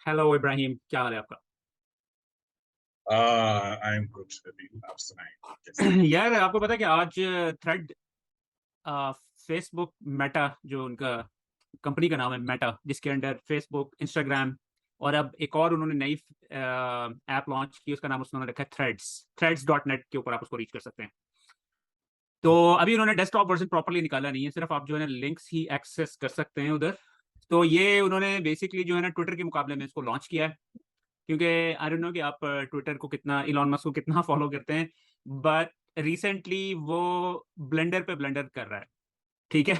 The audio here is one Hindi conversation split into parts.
हेलो इब्राहिम, क्या हाल है आपका? आई एम गुड अभी। आप सुनाएं कैसे हैं? यार, आपको पता है कि आज थ्रेड, फेसबुक मेटा, जो उनका कंपनी का नाम है मेटा, जिसके अंडर फेसबुक, इंस्टाग्राम और अब एक और उन्होंने नई ऐप लॉन्च की, उसका नाम उन्होंने रखा है थ्रेड्स। थ्रेड्स डॉट नेट के ऊपर आप उसको रीच कर सकते हैं। तो अभी उन्होंने डेस्कटॉप वर्जन प्रॉपरली निकाला नहीं है, सिर्फ आप जो है ना लिंक्स ही एक्सेस कर सकते हैं उधर। तो ये उन्होंने बेसिकली जो है ना ट्विटर के मुकाबले में इसको लॉन्च किया है। क्योंकि आई डोंट नो कि आप ट्विटर को कितना, इलॉन मस्क को कितना फॉलो करते हैं, बट रिसेंटली वो ब्लेंडर पे ब्लेंडर कर रहा है। ठीक है।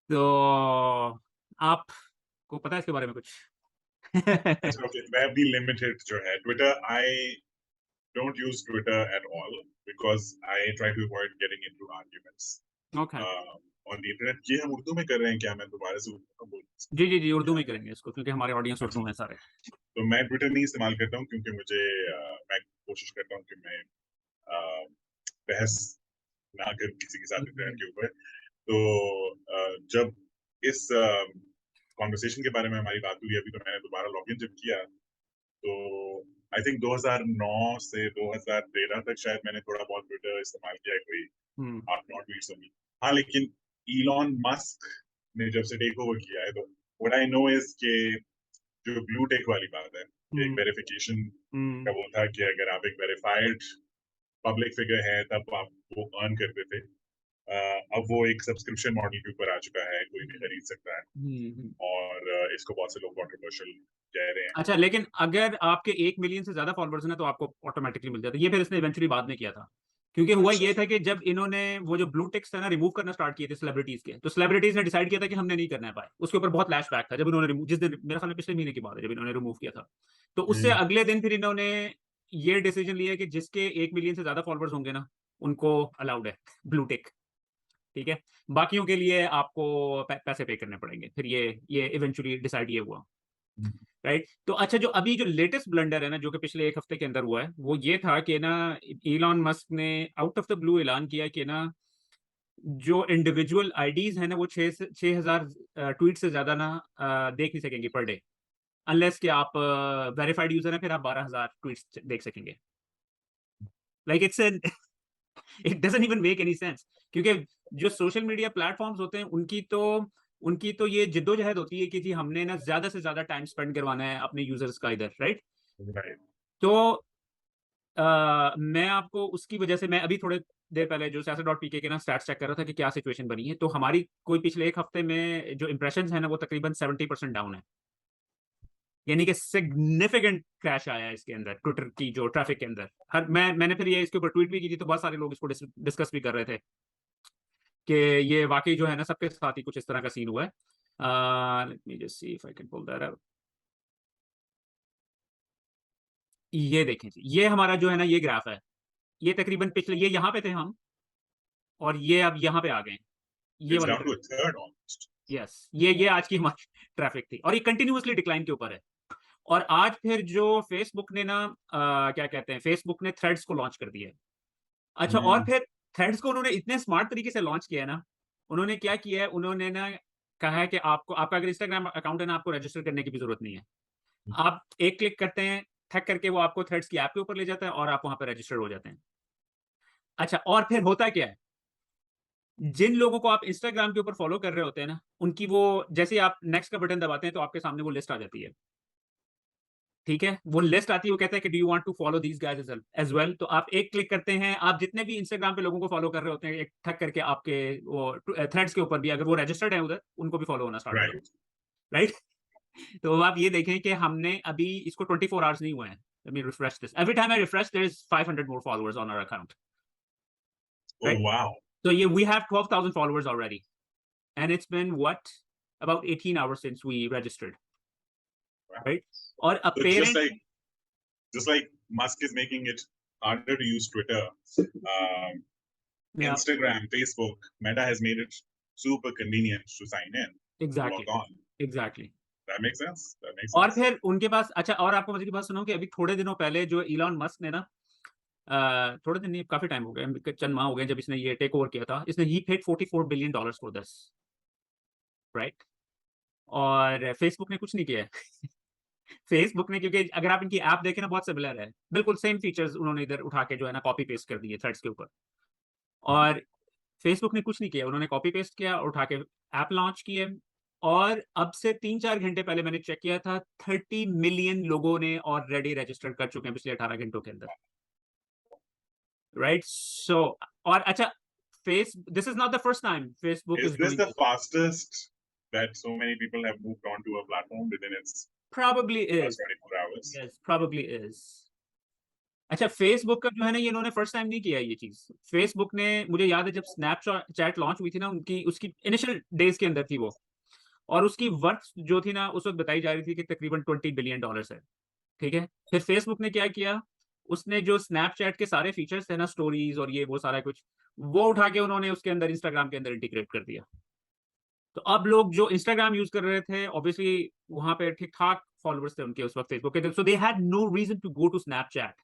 तो आपको पता है इसके बारे में कुछ? अच्छा, ओके, मैं भी लिमिटेड जो है Twitter. I don't use Twitter at all because I try to avoid getting into arguments okay. On the internet. ये हम उर्दू में कर रहे हैं क्या? मैं दोबारा से उर्दू में बोल जी जी जी, उर्दू सकता में हूँ? ही करेंगे इसको, क्योंकि हमारे ऑडियंस उर्दू अच्छा, में सारे। तो मैं ट्विटर नहीं इस्तेमाल करता हूँ क्योंकि मुझे मैं कोशिश करता हूँ कि मैं uh, बहस ना कर किसी के साथ इंटरनेट हम्म। के ऊपर। तो जब इस कॉन्वर्सेशन के बारे में हमारी बात हुई अभी, तो मैंने दोबारा लॉगिन जब किया, तो आई थिंक 2009 से 2013 तक शायद मैंने थोड़ा बहुत ट्विटर इस्तेमाल किया है, कोई हम्म। 8-9 ट्वीट्स होंगी। हाँ, लेकिन इलॉन मस्क ने जब से टेक ओवर किया है, तो व्हाट आई नो इज के जो ब्लू टेक वाली बात है, एक हम्म। वेरिफिकेशन हम्म। का वो था कि अगर आप एक वेरीफाइड पब्लिक फिगर है तब आप वो अर्न करते थे। अब वो एक सब्सक्रिप्शन मॉडल के ऊपर आ चुका है, कोई भी खरीद सकता है। हम्म। और इसको बहुत से लोग कंट्रोवर्शियल कह रहे हैं। अच्छा, लेकिन अगर आपके 1 मिलियन से ज्यादा फॉलोअर्स हैं तो आपको ऑटोमेटिकली मिल जाता है। ये फिर इसने इवेंचुअली बाद में किया था। क्योंकि हुआ अच्छा। ये था कि जब इन्होंने वो जो ब्लू टिक्स था ना रिमूव करना स्टार्ट किए थे सेलिब्रिटीज के, तो सेलिब्रिटीज ने डिसाइड किया था कि हमने नहीं करना है भाई। उसके ऊपर बहुत फ्लैश बैक था जब इन्होंने जिस दिन, मेरे ख्याल में पिछले महीने की बात है, जब इन्होंने रिमूव किया था। तो उससे हम्म। अगले दिन फिर इन्होंने ये डिसीजन लिया कि जिसके 1 मिलियन से ज्यादा फॉलोअर्स होंगे ना, उनको अलाउड है ब्लू टिक। ठीक है। बाकियों के लिए आपको पैसे पे करने पड़ेंगे। फिर ये इवेंचुअली डिसाइड ये हुआ। राइट। तो अच्छा, जो अभी जो लेटेस्ट ब्लंडर है ना, जो कि पिछले एक हफ्ते के अंदर हुआ है, वो ये था कि ना इलॉन मस्क ने आउट ऑफ द ब्लू ऐलान किया कि ना जो इंडिविजुअल आईडीज है ना, वो 6,000 ट्वीट से ज्यादा ना देख नहीं सकेंगे पर डे। अनलेस कि आप वेरीफाइड यूजर हैं, फिर आप 12,000 ट्वीट्स देख सकेंगे। Like it's an it doesn't even make any sense. क्योंकि जो सोशल मीडिया प्लेटफॉर्म्स होते हैं, उनकी तो ये जिद्दोजहद होती है कि जी हमने ना ज्यादा से ज्यादा टाइम स्पेंड करवाना है अपने यूजर्स का इधर। राइट। राइट। तो मैं आपको उसकी वजह से, मैं अभी थोड़े देर पहले जो सियासत डॉट पीके के ना स्टैट्स चेक कर रहा था कि क्या सिचुएशन बनी है, तो हमारी कोई पिछले एक हफ्ते में जो इंप्रेशन है ना, वो तकरीबन 70% डाउन है। यानी कि सिग्निफिकेंट क्रैश आया है इसके अंदर, ट्विटर की जो ट्रैफिक के अंदर। मैंने फिर ये इसके ऊपर ट्वीट भी की थी, तो बहुत सारे लोग इसको डिस्कस भी कर रहे थे कि ये वाकई जो है ना सबके साथ ही कुछ इस तरह का सीन हुआ है। Let me just see if I can pull that out. ये देखें जी, ये हमारा जो है ना ये ग्राफ है। ये तकरीबन पिछले, ये यहाँ पे थे हम, और ये अब यहाँ पे आ गए। ये इट्स वाली डाउन टू तरफ। A third almost. यस, ये आज की हमारी ट्रैफिक थी, और ये कंटिन्यूअसली डिक्लाइन के ऊपर है। और आज फिर जो फेसबुक ने ना क्या कहते हैं, फेसबुक ने थ्रेड्स को लॉन्च कर दिया है। अच्छा, और हम्म। फिर थ्रेड्स को उन्होंने इतने स्मार्ट तरीके से लॉन्च किया है ना। उन्होंने क्या किया है, उन्होंने ना कहा है कि आपको, आपका अगर इंस्टाग्राम अकाउंट है ना, आपको रजिस्टर करने की भी जरूरत नहीं है। आप एक क्लिक करते हैं, थक करके वो आपको थ्रेड्स की ऐप के ऊपर ले जाता है और आप वहां पर रजिस्टर्ड हो जाते हैं। अच्छा, और फिर होता क्या है, जिन लोगों को आप इंस्टाग्राम के ऊपर फॉलो कर रहे होते हैं ना, उनकी वो, जैसे आप नेक्स्ट का बटन दबाते हैं तो आपके सामने वो लिस्ट आ जाती है। ठीक है, वो लिस्ट आती है, वो कहता है कि do you want to follow these guys as well. तो आप एक क्लिक करते हैं, आप जितने भी इंस्टाग्राम पे लोगों को फॉलो कर रहे होते हैं, एक ठक करके आपके वो थ्रेड्स के ऊपर भी अगर वो रजिस्टर्ड है उधर, उनको भी फॉलो होना स्टार्ट होगा। राइट। राइट। तो आप ये देखें कि हमने अभी इसको 24 आवर्स नहीं हुए हैं। Let me refresh this. Every time I refresh, there is 500 more followers on our account. Oh Right. Wow. So yeah, we have 12,000 followers already, and it's been what, about 18 hours since we registered. Right. और So just apparent, like Musk is making it harder to use Twitter, um, yeah, Instagram, Facebook, Meta has made it super convenient to sign in, to log exactly, on. exactly. That makes sense. That makes और sense. फिर उनके पास, अच्छा, और आपको मजे की बात सुनो कि अभी थोड़े दिनों पहले जो इलॉन मस्क ने ना, थोड़े दिन नहीं, काफी टाइम हो गए, चंद माह हो गए जब इसने ये टेक ओवर किया था, इसने ही paid $44 billion for this. Right. और फेसबुक ने कुछ नहीं किया है। फेसबुक ने, क्योंकि अगर आप इनकी ऐप देखें ना, बहुत सिमिलर है, बिल्कुल सेम फीचर्स उन्होंने इधर उठा के जो है ना कॉपी पेस्ट कर दिए थ्रेड्स के ऊपर। और फेसबुक ने कुछ नहीं किया, उन्होंने कॉपी पेस्ट किया और उठा के ऐप लॉन्च किए। और अब से 3-4 घंटे पहले मैंने चेक किया था, 30 मिलियन लोगों ने ऑलरेडी रजिस्टर कर चुके हैं पिछले 18 घंटों के अंदर, राइट? सो और अच्छा, face this is not the first time Facebook Is is this doing the this. fastest that so many people have moved on to a platform within its probably first is 24 hours? yes, probably is। अच्छा, फेसबुक का जो है ना, ये इन्होंने फर्स्ट टाइम नहीं किया ये चीज। फेसबुक ने, मुझे याद है जब स्नैपचैट लॉन्च हुई थी ना, उनकी उसकी इनिशियल डेज के अंदर थी वो, और उसकी वर्थ जो थी ना उस वक्त बताई जा रही थी कि तकरीबन $20 बिलियन है। ठीक है, फिर फेसबुक ने क्या किया, उसने जो स्नैपचैट के सारे फीचर्स थे ना, स्टोरीज और ये वो सारा कुछ, वो उठा के उन्होंने उसके अंदर, इंस्टाग्राम के अंदर इंटीग्रेट कर दिया। तो अब लोग जो इंस्टाग्राम यूज कर रहे थे, ऑब्वियसली वहां पे ठीक ठाक फॉलोअर्स थे उनके उस वक्त फेसबुक के, so they had no reason to go to Snapchat.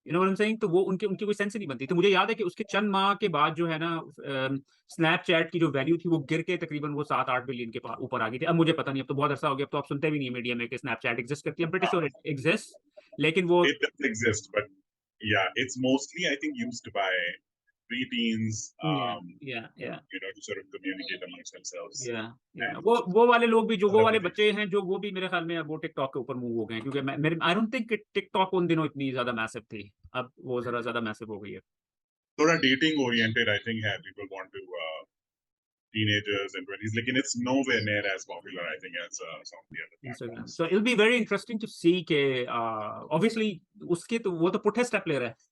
You know what I am saying? तो वो उनकी उनकी कोई सेंस ही नहीं बनती। तो मुझे याद है कि उसके चंद माह के बाद जो है ना, स्नैपचैट की जो वैल्यू थी वो गिर के तकरीबन वो 7-8 बिलियन के ऊपर आ गई थी। अब मुझे पता नहीं, अब तो बहुत अर्सा हो गया, अब तो आप सुनते भी नहीं है मीडिया में कि स्नैपचैट एग्जिस्ट करती है। प्रीटी श्योर इट एग्जिस्ट, लेकिन वो It does exist, but yeah, it's mostly I think used by preteens, या या या to sort of communicate amongst themselves या and वो वाले लोग भी, जो वो वाले everything. बच्चे हैं, जो वो भी मेरे ख्याल में अब वो टिकटॉक के ऊपर मूव हो गए हैं, क्योंकि मैं मेरे आई डोंट थिंक टिकटॉक उन दिनों इतनी ज्यादा मैसिव थी, अब वो जरा ज्यादा मैसिव हो गई है। Sort of dating oriented, I think, have people want to teenagers and 20s. Like, and it's nowhere near as popular, I think, as some of the other Instagram, platforms. So it be very interesting to see के ऑब्वियसली उसके तो वो तो पुठे स्टेप ले रहा है।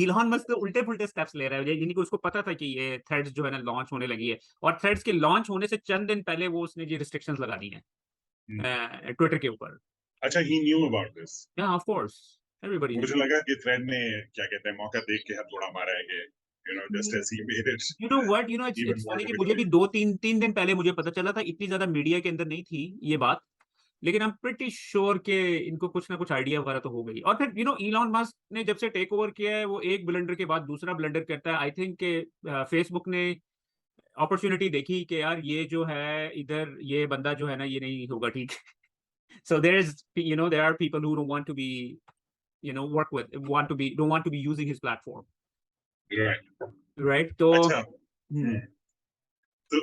इलॉन मस्क तो उल्टे पुल्टे स्टेप्स ले रहा है, यानी कि उसको पता था कि ये थ्रेड्स जो है ना लॉन्च होने लगी है, और थ्रेड्स के लॉन्च होने से चंद दिन पहले वो उसने जी रिस्ट्रिक्शंस लगा दी हैं Hmm. ट्विटर के ऊपर। अच्छा, he knew about this. या ऑफ कोर्स, एवरीबॉडी मुझे लगा कि थ्रेड ने क्या कहते हैं मौका देख के हाथ थोड़ा मारा है कि just new. as he made it you know what, you know even it's more funny कि मुझे भी widely. 2-3 दिन पहले मुझे पता चला था, इतनी ज्यादा मीडिया के अंदर नहीं थी ये बात, लेकिन आई एम प्रीटी श्योर के इनको कुछ ना कुछ आइडिया वगैरह तो हो गई। और फिर इलॉन मस्क ने जब से टेक ओवर किया है, वो एक ब्लंडर के बाद दूसरा ब्लंडर करता है। आई थिंक के फेसबुक ने अपॉर्चुनिटी देखी कि यार ये जो है इधर, ये बंदा जो है ना ये नहीं होगा ठीक। So there is, there are people who don't want to be, work with, want to be, don't want to be using his platform, Right. Right? तो अच्छा, so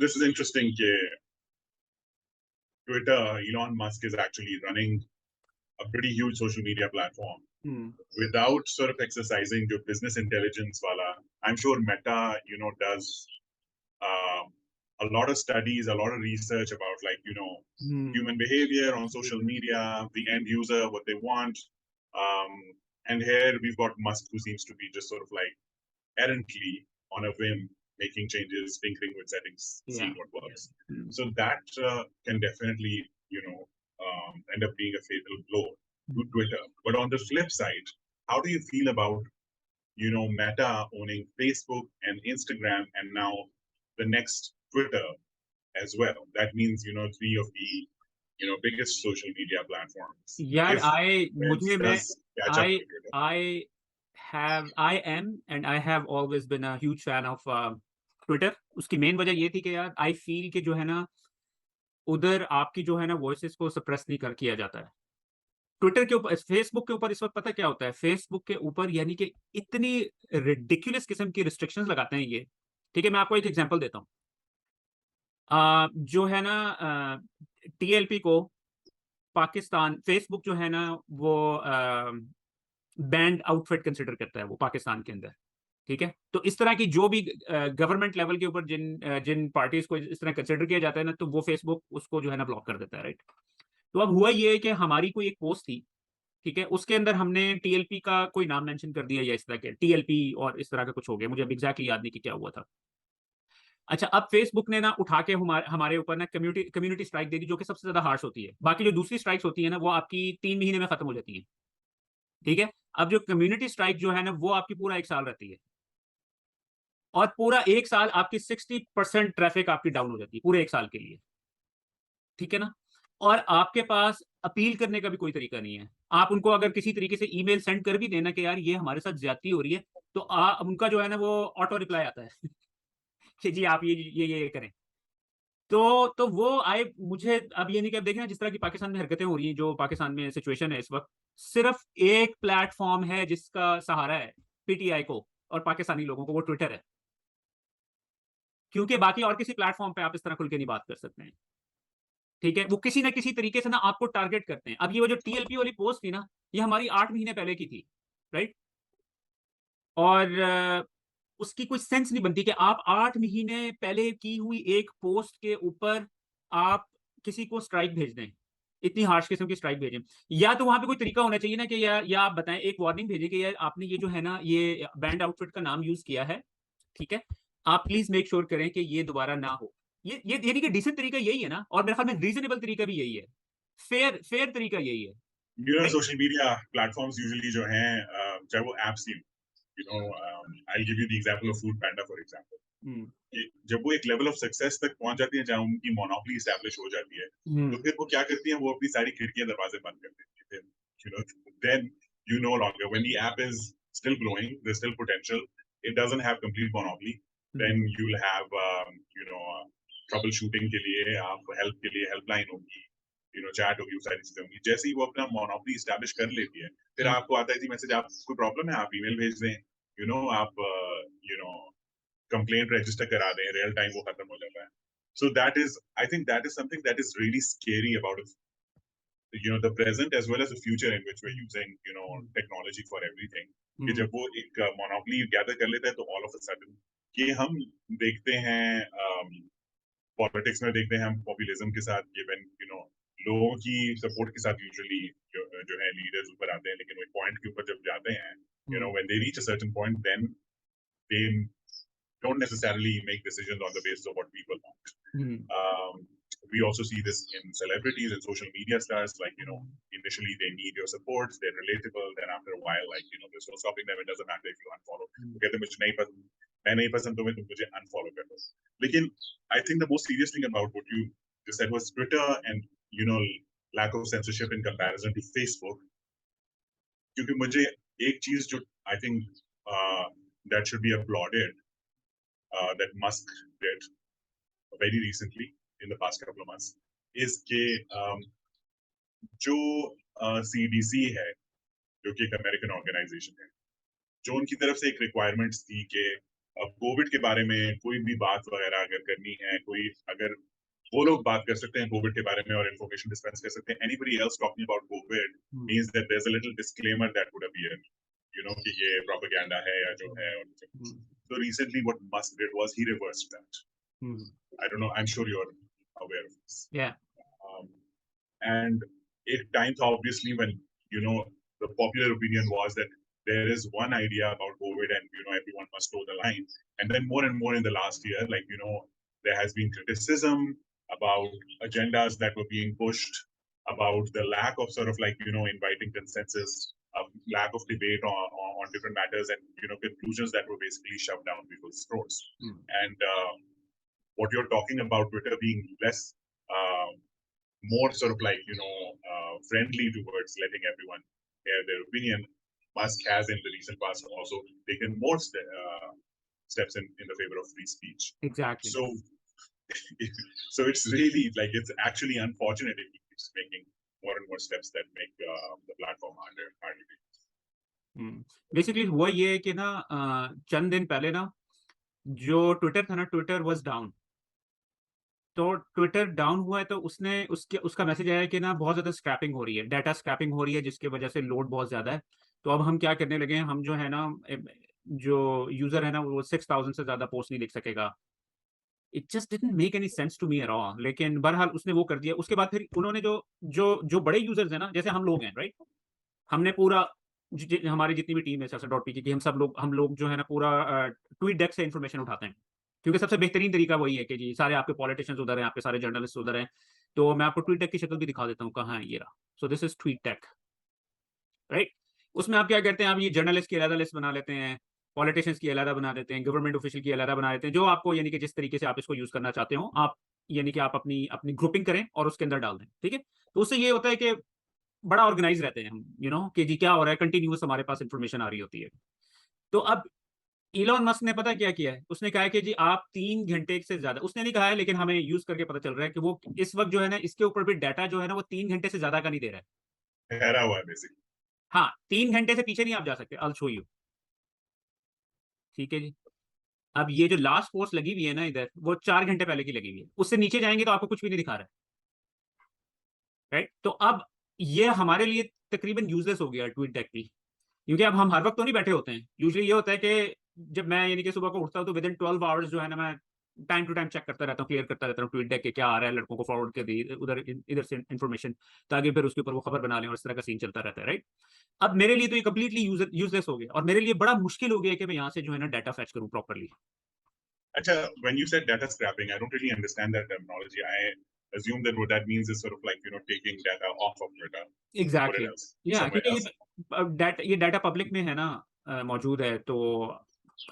this is interesting that Twitter, Elon Musk is actually running a pretty huge social media platform without sort of exercising the business intelligence wala. I'm sure Meta, does um, a lot of studies, a lot of research about human behavior on social media, the end user, what they want. Um, and here we've got Musk, who seems to be just sort of like errantly on a whim, making changes, tinkering with settings, yeah, seeing what works. yeah. So that can definitely, end up being a fatal blow to Twitter. But on the flip side, how do you feel about, Meta owning Facebook and Instagram and now the next Twitter as well? That means, three of the, biggest social media platforms. यार If आई Threads मुझे मैं does catch up I to Twitter. I am and I have always been a huge fan of Twitter. उसकी मेन वजह ये थी कि यार आई फील कि जो है ना, उधर आपकी जो है ना वॉइसेस को सप्रेस नहीं कर किया जाता है। ट्विटर के ऊपर, फेसबुक के ऊपर इस वक्त पता क्या होता है, फेसबुक के ऊपर यानी कि इतनी रिडिकुलस किस्म की रिस्ट्रिक्शंस लगाते हैं ये। ठीक है, मैं आपको एक एग्जांपल देता हूँ। जो है ना, टीएलपी को पाकिस्तान, फेसबुक जो है ना वो बैंड आउटफिट कंसिडर करता है वो पाकिस्तान के अंदर। ठीक है, तो इस तरह की जो भी गवर्नमेंट लेवल के ऊपर जिन पार्टीज को इस तरह कंसिडर किया जाता है ना, तो वो फेसबुक उसको जो है ना ब्लॉक कर देता है, राइट? तो अब हुआ ये कि हमारी कोई एक पोस्ट थी, ठीक है, उसके अंदर हमने टीएलपी का कोई नाम मेंशन कर दिया, या इस तरह के टीएलपी और इस तरह का कुछ हो गया, मुझे अब एग्जैक्टली याद नहीं कि क्या हुआ था। अच्छा, अब फेसबुक ने ना उठा के हमारे ऊपर ना कम्युनिटी स्ट्राइक दे दी, जो कि सबसे ज्यादा हार्श होती है। बाकी जो दूसरी स्ट्राइक्स होती है ना, वो आपकी 3 महीने में खत्म हो जाती है। ठीक है, अब जो कम्युनिटी स्ट्राइक जो है ना, वो आपकी पूरा 1 साल रहती है, और पूरा 1 साल आपकी 60% ट्रैफिक आपकी डाउन हो जाती है पूरे 1 साल के लिए। ठीक है ना? और आपके पास अपील करने का भी कोई तरीका नहीं है। आप उनको अगर किसी तरीके से ईमेल सेंड कर भी देना कि यार ये हमारे साथ ज्यादती हो रही है, तो उनका जो है ना वो ऑटो रिप्लाई आता है कि जी आप ये करें। तो वो आए मुझे अब ये नहीं कि अब देखें जिस तरह की पाकिस्तान में हरकतें हो रही हैं, जो पाकिस्तान में सिचुएशन है इस वक्त, सिर्फ एक प्लेटफॉर्म है जिसका सहारा है पीटीआई को और पाकिस्तानी लोगों को, वो ट्विटर है। क्योंकि बाकी और किसी प्लेटफॉर्म पे आप इस तरह खुल के नहीं बात कर सकते हैं। ठीक है, वो किसी ना किसी तरीके से ना आपको टारगेट करते हैं। अब ये वो जो टीएलपी वाली पोस्ट थी ना, ये हमारी 8 महीने पहले की थी, राइट। और उसकी कोई सेंस नहीं बनती कि आप 8 महीने पहले की हुई एक पोस्ट के ऊपर आप किसी को स्ट्राइक भेज दें, इतनी हार्श किस्म की स्ट्राइक भेजें। या तो वहां पे कोई तरीका होना चाहिए ना कि या आप बताएं, एक वार्निंग भेजें कि यार आपने ये जो है ना ये बैंड आउटफिट का नाम यूज किया है, ठीक है, आप प्लीज मेक श्योर करें कि ये दोबारा ना हो। ये यानी कि डिसेंट तरीका यही है ना, और मेरे ख्याल में रीजनेबल तरीका भी यही है, फेयर फेयर तरीका यही है, right. Social media platforms usually जो हैं, चाहे वो एप्स ही, I give you the example of Foodpanda for example. Hmm. जब वो एक लेवल ऑफ सक्सेस तक पहुंच जाती है जहां उनकी मोनोपोली एस्टैब्लिश हो जाती है, तो फिर वो क्या करती हैं, वो अपनी सारी खिड़कियां दरवाजे बंद कर देती है। You know then you no longer when the app is still growing, there still potential, it doesn't have complete monopoly, then you will have you know troubleshooting के लिए आप हेल्प के लिए हेल्पलाइन होगी, चैट होगी, वो सारी चीजें होंगी। जैसे ही वो अपना मोनोपोली एस्टैब्लिश कर लेती है, फिर आपको आता है जी मैसेज, आप कोई प्रॉब्लम है आप ईमेल भेज दें, आप कंप्लेंट रजिस्टर करा दें, रियल टाइम वो खत्म हो जाता है। So that is, I think that is something that is really scary about it, the present as well as the future in which we're using, technology for everything. कि जब वो एक मोनोपोली गैदर कर लेता है तो ऑल ऑफ अ सडन कि हम देखते हैं पॉलिटिक्स में, देखते हैं हम पॉपुलिज्म के साथ, इवन लोगों की सपोर्ट के साथ यूजुअली जो है लीडर्स ऊपर आते हैं, लेकिन वो पॉइंट के ऊपर जब जाते हैं, when they reach a certain point, then they don't necessarily make decisions on the basis of what people want. We also see this in celebrities and social media stars. Like, initially they need your support, they're relatable. Then after a while, like, there's no stopping them. It doesn't matter if you unfollow. कहते मुझे नहीं पसंद, मैं नहीं पसंद तुम्हें, तुम मुझे unfollow कर दो. लेकिन I think the most serious thing about what you just said was Twitter and, lack of censorship in comparison to Facebook. क्योंकि मुझे एक चीज जो I think that should be applauded, that Musk did very recently in the past couple of months is कि जो CDC है, जो कि एक अमेरिकन ऑर्गेनाइजेशन है, जो उनकी तरफ से एक रिक्वायरमेंट्स थी कि कोविड के बारे में कोई भी बात वगैरह अगर करनी है, कोई अगर वो लोग बात कर सकते हैं कोविड के बारे में और इन्फॉर्मेशन डिस्पेंस कर सकते हैं, anybody else talking about Covid means that there is a little disclaimer that would appear, कि ये प्रोपेगेंडा है या जो है। So recently what Musk did was he reversed that. I don't know, I'm sure you're aware of this. Yeah. And it times obviously when, the popular opinion was that there is one idea about COVID and, everyone must toe the line. And then more and more in the last year, like, there has been criticism about agendas that were being pushed, about the lack of sort of like, inviting consensus, lack of debate on different matters, and, conclusions that were basically shoved down people's throats. And what you're talking about Twitter being less, more sort of like, friendly towards letting everyone air their opinion, Musk has in the recent past also taken more steps in the favor of free speech. Exactly. So it's really like, it's actually unfortunate if he keeps making more and more steps that make the platform harder to use. Basically हुआ ये है कि ना चंद दिन पहले ना जो ट्विटर था ना, ट्विटर वाज डाउन। तो ट्विटर डाउन हुआ है तो उसका मैसेज आया कि ना बहुत ज्यादा स्क्रैपिंग हो रही है, डाटा स्क्रैपिंग हो रही है, जिसकी वजह से लोड बहुत ज्यादा है। तो अब हम क्या करने लगे हैं, हम जो है ना जो यूजर है ना वो 6,000 से ज्यादा पोस्ट नहीं लिख सकेगा। It just didn't make any sense to me at all, लेकिन बहरहाल उसने वो कर दिया। उसके बाद फिर उन्होंने जो जो जो बड़े यूजर्स हैं ना, जैसे हम लोग हैं, राइट, हमने पूरा हमारी जितनी भी टीम है .pk की, हम लोग जो है ना पूरा ट्वीट डेक से इन्फॉर्मेशन उठाते हैं, क्योंकि सबसे बेहतरीन तरीका वही है कि जी सारे आपके पॉलिटिशियंस उधर हैं, आपके सारे जर्नलिस्ट उधर हैं। तो मैं आपको ट्वीट डेक की शक्ल भी दिखा देता हूँ, कहाँ है ये रहा। So this is tweet deck, right. उसमें आप क्या करते हैं, आप ये जर्नलिस्ट की अलग लिस्ट बना लेते हैं, पॉलिटिशियंस की अलग बना देते हैं, गवर्नमेंट ऑफिशियल की अलग बना देते हैं, जो आपको यानी कि जिस तरीके से आप इसको यूज करना चाहते हो, आप यानी कि आप अपनी अपनी ग्रुपिंग करें और उसके अंदर डाल दें, ठीक है। तो उससे ये होता है कि बड़ा ऑर्गेनाइज रहते हैं हम, कि जी क्या हो रहा है, कंटिन्यूस हमारे पास इंफॉर्मेशन आ रही होती है। तो अब इलॉन मस्क ने पता क्या किया है, उसने कहा है कि जी आप 3 घंटे से ज्यादा, उसने नहीं कहा है लेकिन हमें यूज करके पता चल रहा है कि वो इस वक्त जो है ना, इसके ऊपर भी डाटा जो है ना वो 3 घंटे से ज्यादा का नहीं दे रहा है। ठहरा हुआ है बेसिकली। हाँ, 3 घंटे से पीछे नहीं आप जा सकते, I'll show you। ठीक है जी। अब ये जो लास्ट पोस्ट लगी हुई है ना इधर, वो 4 घंटे पहले की लगी हुई है, उससे नीचे जाएंगे तो आपको कुछ भी नहीं दिखा रहा है। राइट, तो अब ये हमारे लिए तकरीबन यूजलेस हो गया ट्वीट डेक भी, क्योंकि अब हम हर वक्त तो नहीं बैठे होते हैं। यूजली ये होता है कि जब मैं यानी कि सुबह को उठता हूँ तो विद इन 12 आवर्स जो है ना, मैं टाइम टू टाइम चेक करता रहता हूँ, क्लियर करता रहता हूँ ट्वीट डेक के क्या आ रहा है, लड़कों को फॉरवर्ड कर दी उधर इधर से इन्फॉर्मेशन, ताकि फिर उसके ऊपर वो खबर बना लें, और इस तरह का सीन चलता रहता है। राइट, अब मेरे लिए तो ये कम्प्लीटली यूजलेस हो गया, और मेरे लिए बड़ा मुश्किल हो गया कि मैं यहाँ से जो है ना डाटा फैच करूँ properly. Acha, when you said data scrapping, I don't really understand that terminology. I assume that what that means is sort of like, taking data off of Twitter to put it exactly, else या somewhere क्योंकि else. ये डाटा पब्लिक में है ना, मौजूद है, तो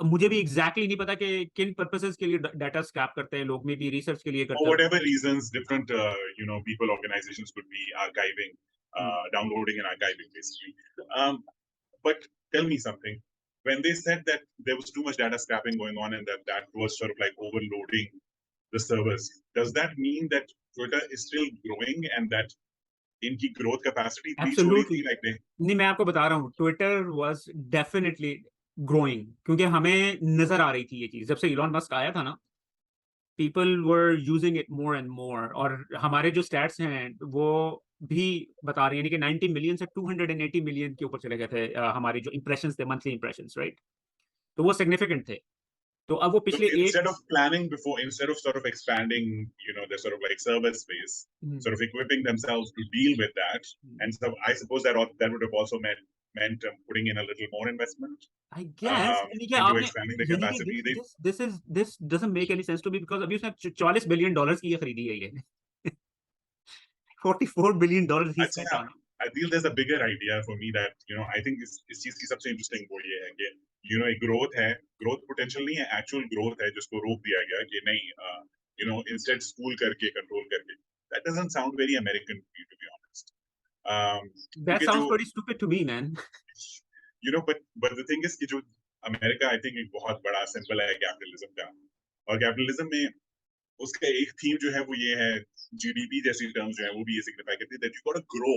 मुझे भी एग्जैक्टली नहीं पता कि किन पर्पसेस के लिए डाटा स्क्रैप करते हैं लोग, में भी रिसर्च के लिए For करते हैं। whatever reasons, different, people, organizations could be archiving, hmm, downloading and archiving basically. But tell me something. When they said that there was too much data scrapping going on and that was sort of like overloading the servers, does that mean that Twitter is still growing and that इनकी growth capacity breach हो रही एब्सोल्युटली। थी like they? नहीं, मैं आपको बता रहा हूँ, ट्विटर वाज डेफिनेटली ग्रोइंग, क्योंकि हमें नजर आ रही थी ये चीज जब से इलॉन मस्क आया था ना, people were using it more and more, और हमारे जो स्टैट्स हैं वो भी बता रहे हैं, यानी कि 90 मिलियन से 280 मिलियन के ऊपर चले गए थे हमारे जो इंप्रेशंस थे, मंथली इंप्रेशंस। राइट, तो वो सिग्निफिकेंट थे। तो अब वो So पिछले एक, instead of planning before, instead of sort of expanding, their sort of like service space, sort of equipping themselves to deal with that, and so I suppose that would have also meant putting in a little more investment I guess, क्या into आपने, expanding the यानी कि capacity. They this doesn't make any sense to me, because अभी उसने $44 बिलियन की ये खरीदी है ये। $44 बिलियन ही स्पेंट अच्छा, on. I feel there's a bigger idea for me that I think इस चीज की सबसे इंटरेस्टिंग वो ये है कि एक ग्रोथ है, ग्रोथ पोटेंशियल नहीं है, एक्चुअल ग्रोथ है जिसको रोक दिया गया कि नहीं, इंस्टेड स्कूल करके कंट्रोल करके. That doesn't sound very American to be honest. That क्योंकि साउंड्स जो pretty stupid to me man. but the thing is कि जो अमेरिका आई थिंक एक बहुत बड़ा सिंबल है कैपिटलिज्म का, और कैपिटलिज्म में उसका एक थीम जो है वो ये है, जीडीपी जैसी टर्म्स जो है वो भी ये सिग्निफाई करती है that you got to grow.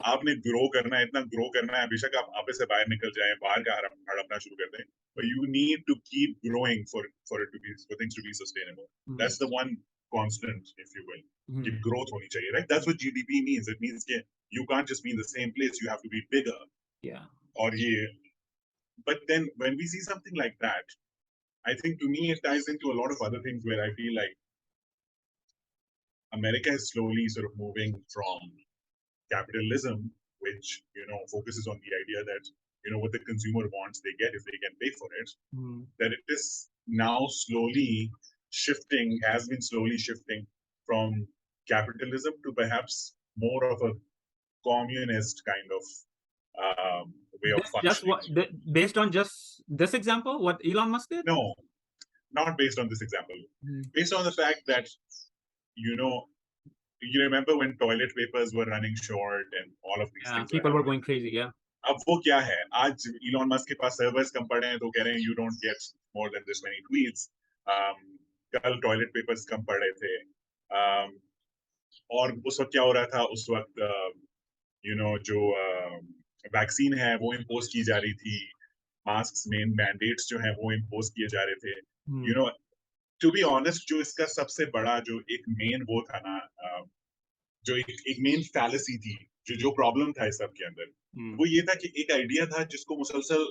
आपने ग्रो करना है, इतना ग्रो करना है, बेशक आप आपे से बाहर निकल जाएं, बाहर का हड़पना शुरू कर दें, but you need to keep growing for it to be, for things to be sustainable. That's the one constant, if you will. कि growth होनी चाहिए, right? That's what GDP means. It means कि you can't just be in the same place. You have to be bigger. या और ये, but then when we see something like that, I think to me it ties into a lot of other things where I feel like America is slowly sort of moving from capitalism, which focuses on the idea that what the consumer wants, they get if they can pay for it. That it is now slowly shifting, has been slowly shifting from capitalism to perhaps more of a communist kind of way of just functioning. what, based on just this example, what Elon Musk did. No, not based on this example. Based on the fact that you know you remember when toilet papers were running short and all of these Yeah, things were people were happening. going crazy. Yeah. अब वो क्या है, आज इलॉन मस्क के पास सर्वर्स कम पड़े हैं तो कह रहे हैं you don't get more than this many tweets. कल टॉयलेट पेपर्स कम पड़ रहे थे. और उस वक्त क्या हो रहा था, उस वक्त जो वैक्सीन है वो इम्पोज की जा रही थी, मास्क मेन मैंडेट्स जो है वो इम्पोज किए जा रहे थे. टू बी ऑनेस्ट, जो इसका सबसे बड़ा जो एक मेन वो था ना, जो एक मेन फैलेसी थी, जो प्रॉब्लम था इस सब के अंदर, वो ये था कि एक आइडिया था जिसको मुसलसल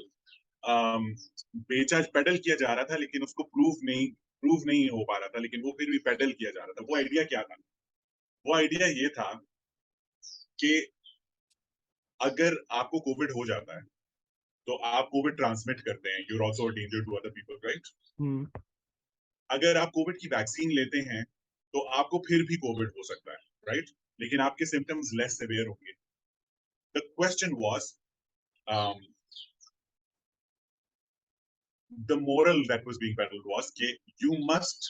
बेचा पेडल किया जा रहा था, लेकिन उसको प्रूव नहीं हो पा रहा था, लेकिन वो फिर भी पेडल किया जा रहा था. वो आइडिया क्या था? वो आइडिया ये था कि अगर आपको कोविड हो जाता है तो आप कोविड ट्रांसमिट करते हैं, you are also a danger to other people, right? अगर आप कोविड की वैक्सीन लेते हैं तो आपको फिर भी कोविड हो सकता है, राइट? लेकिन आपके सिम्टम्स लेस सिवियर होंगे. The question was, the moral that was being peddled was that you must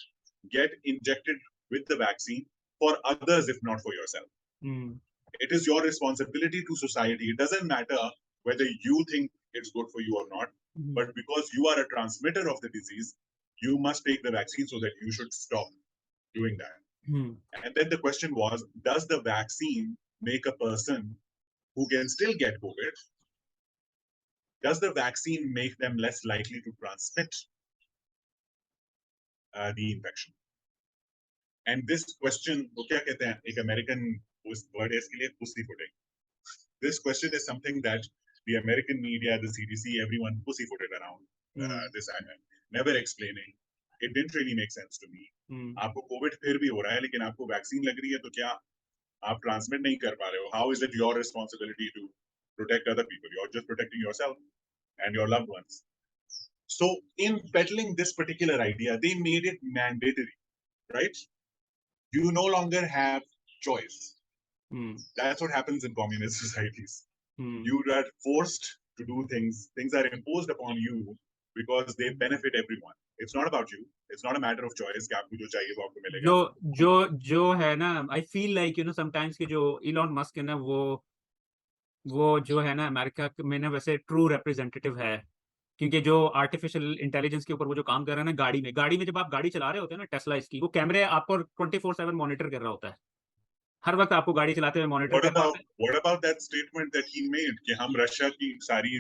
get injected with the vaccine for others, if not for yourself. It is your responsibility to society. It doesn't matter whether you think it's good for you or not. but because you are a transmitter of the disease, you must take the vaccine so that you should stop doing that. And then the question was, does the vaccine make a person who can still get COVID, does the vaccine make them less likely to transmit the infection? And this question, वो क्या कहते हैं, एक American word है इसके लिए, pussyfooting. This question is something that the American media, the CDC, everyone pussyfooted around. This never explaining. It didn't really make sense to me. आपको कोविड फिर भी हो रहा है, लेकिन आपको वैक्सीन लग रही है, तो क्या आप ट्रांसमिट नहीं कर पा रहे हो? How is it your responsibility to protect other people? You're just protecting yourself and your loved ones. So in peddling this particular idea, they made it mandatory, right? You no longer have choice. That's what happens in communist societies. You are forced to do things. Things are imposed upon you because they benefit everyone. It's not about you. It's not a matter of choice. कि आपको जो चाहिए वो आपको मिलेगा. जो है ना, I feel like sometimes कि जो इलॉन मस्क है ना, वो जो है ना अमेरिका में ना वैसे ट्रू रिप्रेजेंटेटिव है, क्योंकि जो आर्टिफिशियल इंटेलिजेंस के ऊपर वो जो काम कर रहा है ना, गाड़ी में जब आप गाड़ी चला रहे होते हैं ना, टेस्ला इसकी, वो कैमरे आपको 24/7 मॉनिटर कर रहा होता है, हर वक्त आपको गाड़ी चलाते हुए मॉनिटर कर रहा होता है. What about that statement that he made कि हम रशिया की सारी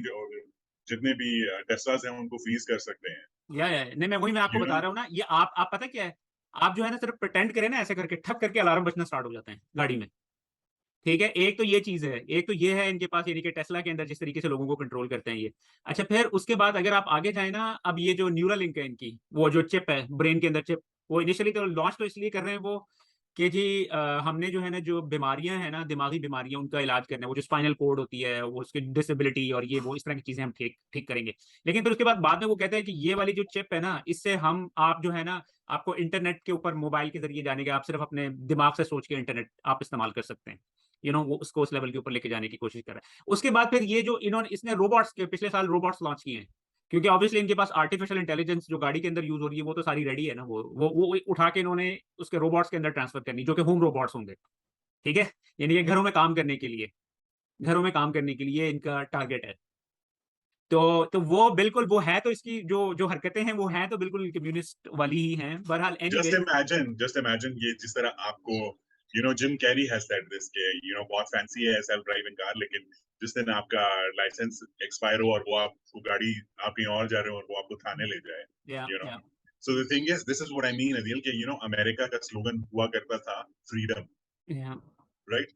जितने भी टेस्लास हैं उनको फ्रीज कर सकते हैं? नहीं, मैं आपको बता रहा हूँ ना, ये आप पता क्या है, आप जो है ना सिर्फ प्रिटेंड करें ना, ऐसे करके ठक करके अलार्म बजना स्टार्ट हो जाते हैं गाड़ी में. ठीक है, एक तो ये चीज है, एक तो ये है इनके पास, यानी कि टेस्ला के अंदर जिस तरीके से लोगों को कंट्रोल करते हैं ये. अच्छा, फिर उसके बाद अगर आप आगे जाए ना, अब ये जो न्यूरल लिंक है इनकी, वो जो चिप है ब्रेन के अंदर चिप, वो इनिशियली तो लॉन्च तो इसलिए कर रहे हैं वो कि जी हमने जो है ना, जो बीमारियां हैं ना, दिमागी बीमारियां, उनका इलाज करना है, वो जो स्पाइनल कोड होती है, वो उसकी डिसेबिलिटी और ये वो इस तरह की चीजें हम ठीक ठीक करेंगे. लेकिन फिर उसके बाद में वो कहते हैं कि ये वाली जो चिप है ना, इससे हम आप जो है ना, आपको इंटरनेट के ऊपर मोबाइल के जरिए जाने के, आप सिर्फ अपने दिमाग से सोच के इंटरनेट आप इस्तेमाल कर सकते हैं. वो उसको उस लेवल के ऊपर लेके जाने की कोशिश कर रहा है. उसके बाद फिर ये जो इसने रोबोट्स के पिछले साल रोबोट्स लॉन्च किए हैं, क्योंकि ऑब्वियसली इनके पास आर्टिफिशियल इंटेलिजेंस जो गाड़ी के अंदर यूज हो रही है, वो तो सारी रेडी है ना, वो उठा के इन्होंने उसके रोबोट्स के अंदर ट्रांसफर करनी, जो कि होम रोबोट्स होंगे. ठीक है, यानी कि घरों में काम करने के लिए इनका टारगेट है. तो वो बिल्कुल वो है, तो इसकी जो जो हरकतें हैं वो हैं तो बिल्कुल कम्युनिस्ट वाली ही हैं. बहरहाल Just एनीवे, imagine ये जिस तरह आपको Jim Carrey has said this कि बहुत फैंसी है सेल्फ ड्राइविंग कार, लेकिन जिस दिन आपका लाइसेंस एक्सपायर हो और वो आपको गाड़ी आप कहीं और जा रहे हो और वो आपको थाने ले जाए, you know. So the thing is, this is what I mean, Adil, कि अमेरिका का स्लोगन हुआ करता था फ्रीडम, राइट?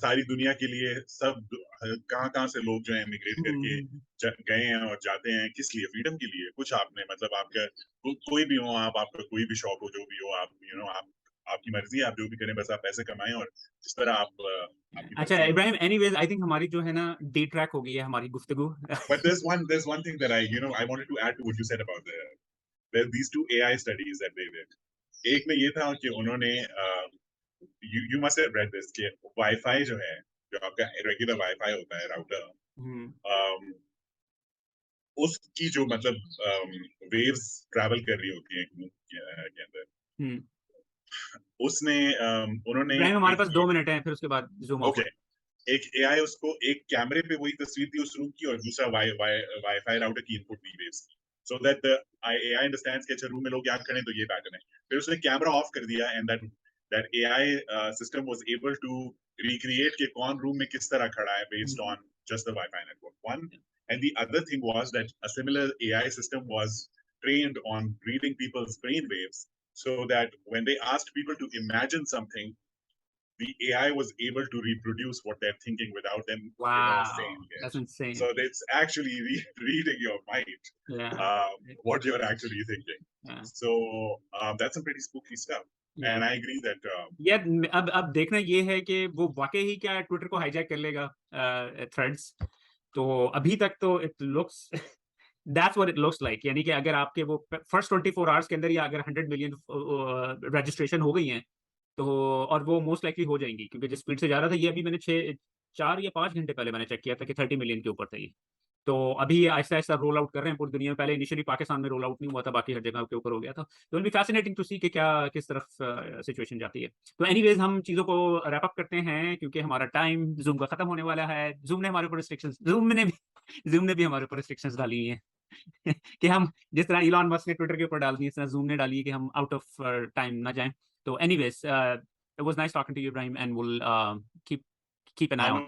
सारी दुनिया के लिए सब कहाँ से लोग जो है इमिग्रेट करके गए हैं और जाते हैं, किस लिए? फ्रीडम के लिए. कुछ आपने मतलब आपका कोई भी हो, आपका कोई भी शौक हो, जो भी हो, आप आप आपकी मर्जी है, आप जो भी करें, बस आप पैसे कमाएं और जिस तरह आप आपकी अच्छा मर्जी है. इब्राहिम, एनीवेज आई थिंक हमारी जो है ना डी ट्रैक हो गई है हमारी गुफ्तगू. But there's one thing that I wanted to add to what you said about there's these two AI studies that they did. एक में ये था कि उन्होंने you must have read this कि वाईफाई जो है, जो आपका रेगुलर वाईफाई होता है, राउटर, उसकी जो मतलब वेव्स ट्रैवल कर रही होती हैं के अंदर, उसने उन्होंने इब्राहिम हमारे पास 2 मिनट हैं, फिर उसके बाद जूम ऑफ. एक एआई उसको एक कैमरे पे वही तस्वीर थी उस रूम की, और दूसरा वाईफाई राउटर की input the waves, so that the AI understands कि अच्छा रूम में लोग यहाँ खड़े हैं तो ये पैटर्न है. फिर उसने कैमरा ऑफ कर दिया and that AI system was able to recreate कि कौन रूम में किस तरह खड़ा है based on just the Wi-Fi network. One, and the other thing was that a similar AI system was trained on reading people's brain waves, so that when they asked people to imagine something, the AI was able to reproduce what they're thinking without them, saying it. That's insane. So it's actually reading your mind, what you're actually thinking. So that's some pretty spooky stuff. And I agree that. अब देखना ये है कि वो वाकई ही क्या ट्विटर को हाईजैक कर लेगा थ्रेड्स. तो अभी तक तो it looks that's what it looks like, यानी कि अगर आपके वो फर्स्ट 24 आवर्स के अंदर या अगर 100 मिलियन रजिस्ट्रेशन हो गई हैं, तो और वो मोस्ट लाइकली हो जाएंगी, क्योंकि जिस स्पीड से जा रहा था ये, अभी मैंने 4 या 5 घंटे पहले मैंने चेक किया था कि 30 मिलियन के ऊपर था ये. तो अभी आहिस्ता आहिस्ता रोल आउट कर रहे हैं पूरी दुनिया में. पहले इनिशियली पाकिस्तान में रोल आउट नहीं हुआ था, बाकी हर जगह के ऊपर हो गया था. तो विल बी फैसिनेटिंग टू सी कि क्या किस तरफ सिचुएशन जाती है. तो एनीवेज हम चीज़ों को रैप अप करते हैं, क्योंकि हमारा टाइम जूम का खत्म होने वाला है. जूम ने हमारे ऊपर रिस्ट्रिक्शंस, जूम ने भी हमारे ऊपर रिस्ट्रिक्शंस डाली हैं. कि हम जिस तरह इलॉन मस्क ने ट्विटर के ऊपर डाल दी, इस तरह जूम ने डाली है कि हम आउट ऑफ टाइम ना जाएं। तो anyways, it was nice talking to you Ibrahim, and will keep an eye हाँ ऑन